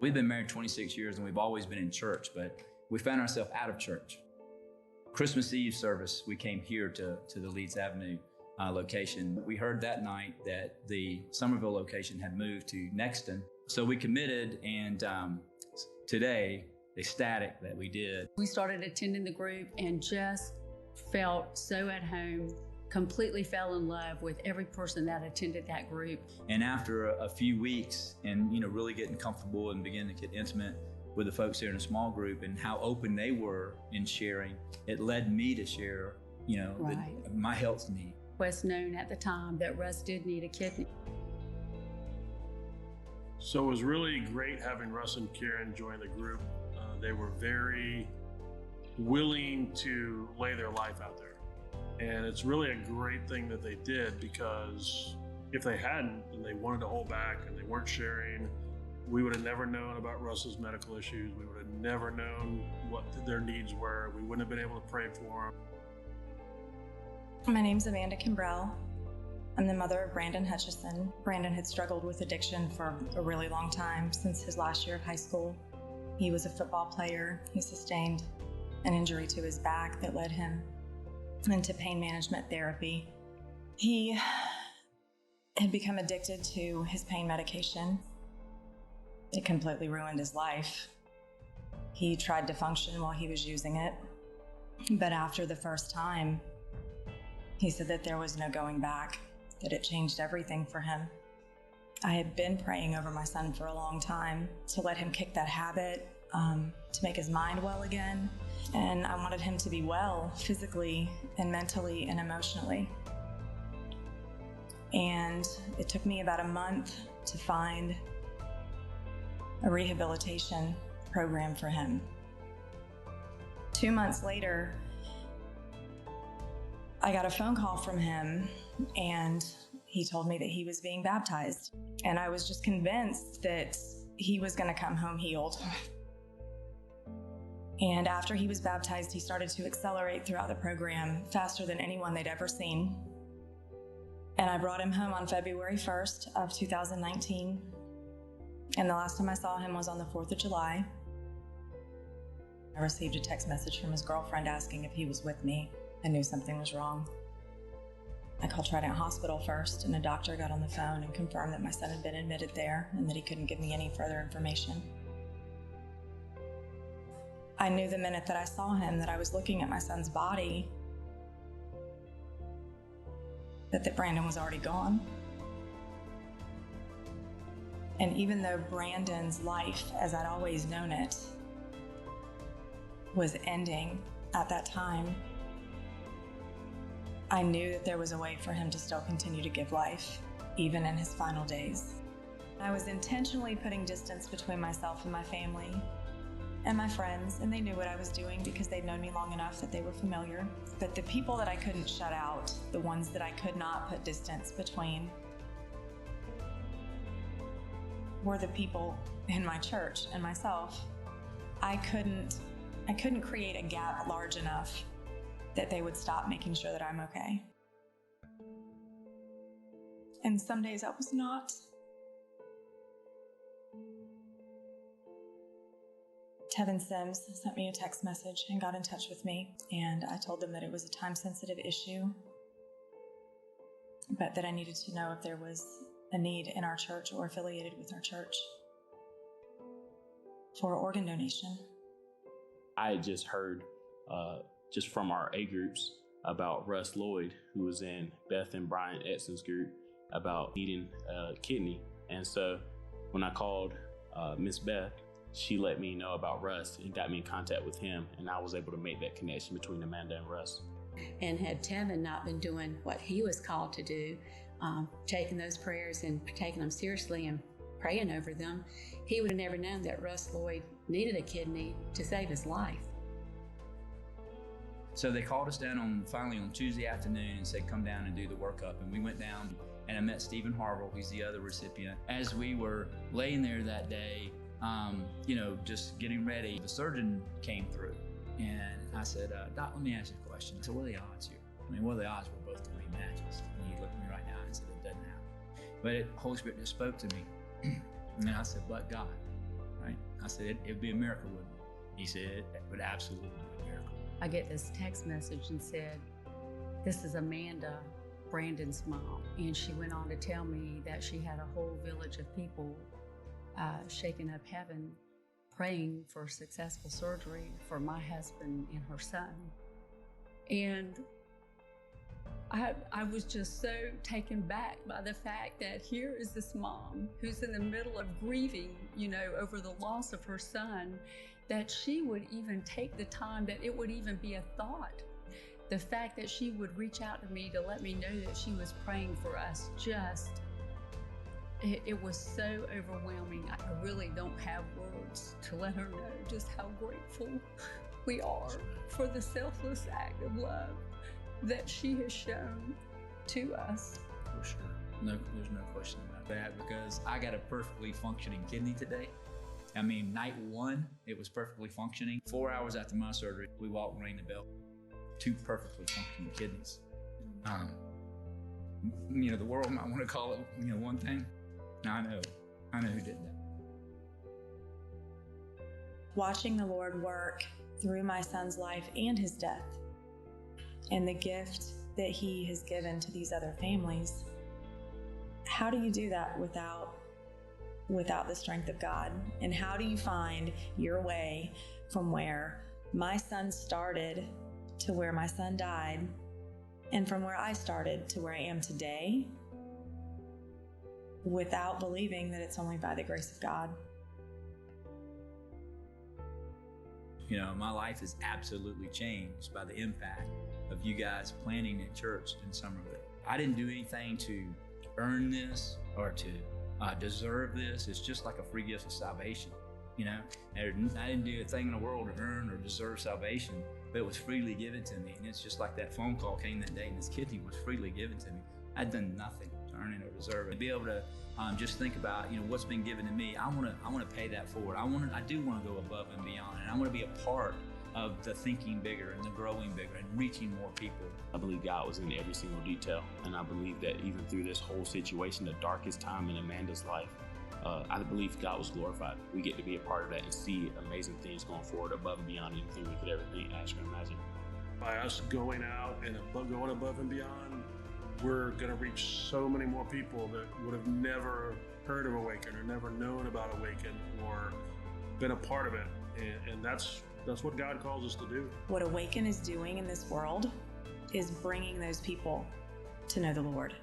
We've been married 26 years and we've always been in church, but we found ourselves out of church. Christmas Eve service, we came here to the Leeds Avenue location. We heard that night that the Somerville location had moved to Nexton. So we committed, and today, ecstatic that we did. We started attending the group and just felt so at home, completely fell in love with every person that attended that group. And after a few weeks and really getting comfortable and beginning to get intimate with the folks here in a small group and how open they were in sharing, it led me to share my health need. It was known at the time that Russ did need a kidney. So it was really great having Russ and Karen join the group. They were very willing to lay their life out there. And it's really a great thing that they did, because if they hadn't and they wanted to hold back and they weren't sharing, we would have never known about Russ's medical issues. We would have never known what their needs were. We wouldn't have been able to pray for them. My name's Amanda Kimbrell. I'm the mother of Brandon Hutchison. Brandon had struggled with addiction for a really long time, since his last year of high school. He was a football player. He sustained an injury to his back that led him into pain management therapy. He had become addicted to his pain medication. It completely ruined his life. He tried to function while he was using it, but after the first time, he said that there was no going back, that it changed everything for him. I had been praying over my son for a long time to let him kick that habit, to make his mind well again. And I wanted him to be well physically and mentally and emotionally. And it took me about a month to find a rehabilitation program for him. 2 months later, I got a phone call from him, and he told me that he was being baptized. And I was just convinced that he was going to come home healed. And after he was baptized, he started to accelerate throughout the program faster than anyone they'd ever seen. And I brought him home on February 1st of 2019. And the last time I saw him was on the 4th of July. I received a text message from his girlfriend asking if he was with me. I knew something was wrong. I called Trident Hospital first, and a doctor got on the phone and confirmed that my son had been admitted there and that he couldn't give me any further information. I knew the minute that I saw him that I was looking at my son's body, that Brandon was already gone. And even though Brandon's life, as I'd always known it, was ending at that time, I knew that there was a way for him to still continue to give life, even in his final days. I was intentionally putting distance between myself and my family and my friends, and they knew what I was doing because they'd known me long enough that they were familiar. But the people that I couldn't shut out, the ones that I could not put distance between, were the people in my church and myself. I couldn't create a gap large enough that they would stop making sure that I'm okay. And some days I was not. Tevin Sims sent me a text message and got in touch with me, and I told them that it was a time-sensitive issue, but that I needed to know if there was a need in our church or affiliated with our church for organ donation. I had just heard just from our A groups about Russ Lloyd, who was in Beth and Brian Edson's group, about needing a kidney. And so when I called Miss Beth, she let me know about Russ and got me in contact with him, and I was able to make that connection between Amanda and Russ. And had Tevin not been doing what he was called to do, taking those prayers and taking them seriously and praying over them, he would have never known that Russ Lloyd needed a kidney to save his life. So they called us down finally on Tuesday afternoon and said, come down and do the workup. And we went down and I met Stephen Harville, he's the other recipient. As we were laying there that day, just getting ready, the surgeon came through and I said, Doc, let me ask you a question. I said, what are the odds here? What are the odds we're both going to be matches? And he looked at me right now and said, it doesn't happen. But Holy Spirit just spoke to me. And I said, but God. right? I said, it would be a miracle, wouldn't it? He said, it would absolutely be a miracle. I get this text message and said, "This is Amanda, Brandon's mom." And she went on to tell me that she had a whole village of people shaking up heaven, praying for successful surgery for my husband and her son. And I was just so taken back by the fact that here is this mom who's in the middle of grieving, over the loss of her son, that she would even take the time, that it would even be a thought. The fact that she would reach out to me to let me know that she was praying for us, it was so overwhelming. I really don't have words to let her know just how grateful we are for the selfless act of love that she has shown to us. For sure. No, there's no question about that, because I got a perfectly functioning kidney today. I mean, night one, it was perfectly functioning. 4 hours after my surgery, we walked, rang the bell. 2 perfectly functioning kidneys. The world might want to call it, one thing. I know who did that. Watching the Lord work through my son's life and his death, and the gift that he has given to these other families, how do you do that without the strength of God? And how do you find your way from where my son started to where my son died, and from where I started to where I am today, without believing that it's only by the grace of God? My life is absolutely changed by the impact of you guys planning at church in Somerville. I didn't do anything to earn this or to deserve this. It's just like a free gift of salvation. I didn't do a thing in the world to earn or deserve salvation, but it was freely given to me. And it's just like that phone call came that day, and this kidney was freely given to me. I'd done nothing to earn it or deserve it. To be able to just think about what's been given to me, I want to pay that forward. I do want to go above and beyond, and I want to be a part of the thinking bigger and the growing bigger and reaching more people. I believe God was in every single detail, and I believe that even through this whole situation, the darkest time in Amanda's life, I believe God was glorified. We get to be a part of that and see amazing things going forward above and beyond anything we could ever think, ask, or imagine. By us going out and going above and beyond, we're going to reach so many more people that would have never heard of Awaken or never known about Awaken or been a part of it. And that's what God calls us to do. What Awaken is doing in this world is bringing those people to know the Lord.